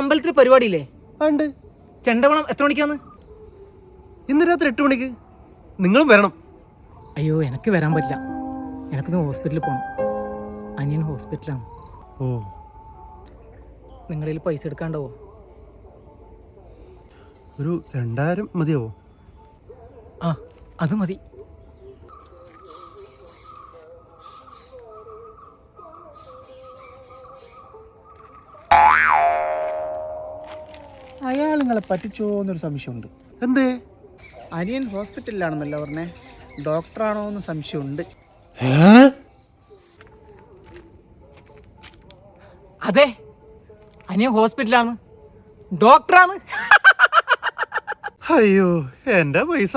അമ്പലത്തിൽ പരിപാടിയില്ലേ? ഉണ്ട്. ചെണ്ടവളം എത്ര മണിക്കാന്ന്? ഇന്ന് രാത്രി 8 മണിക്ക്. നിങ്ങളും വരണം. അയ്യോ, എനിക്ക് വരാൻ പറ്റില്ല. എനിക്കൊന്ന് ഹോസ്പിറ്റലിൽ പോകണം. അനിയൻ ഹോസ്പിറ്റലാണ്. ഓ, നിങ്ങളിൽ പൈസ എടുക്കാണ്ടാവോ? ഒരു 2000 മതിയാവോ? ആ, അത് മതി. അയാൾ നിങ്ങളെ പറ്റിച്ചോ എന്നൊരു സംശയമുണ്ട്. എന്തേ? അനിയൻ ഹോസ്പിറ്റലിലാണെന്നല്ല പറഞ്ഞേ, ഡോക്ടറാണോ എന്ന് സംശയമുണ്ട്. അതെ, അനിയൻ ഹോസ്പിറ്റലാണ്, ഡോക്ടറാണ്. അയ്യോ, എന്റെ പൈസ.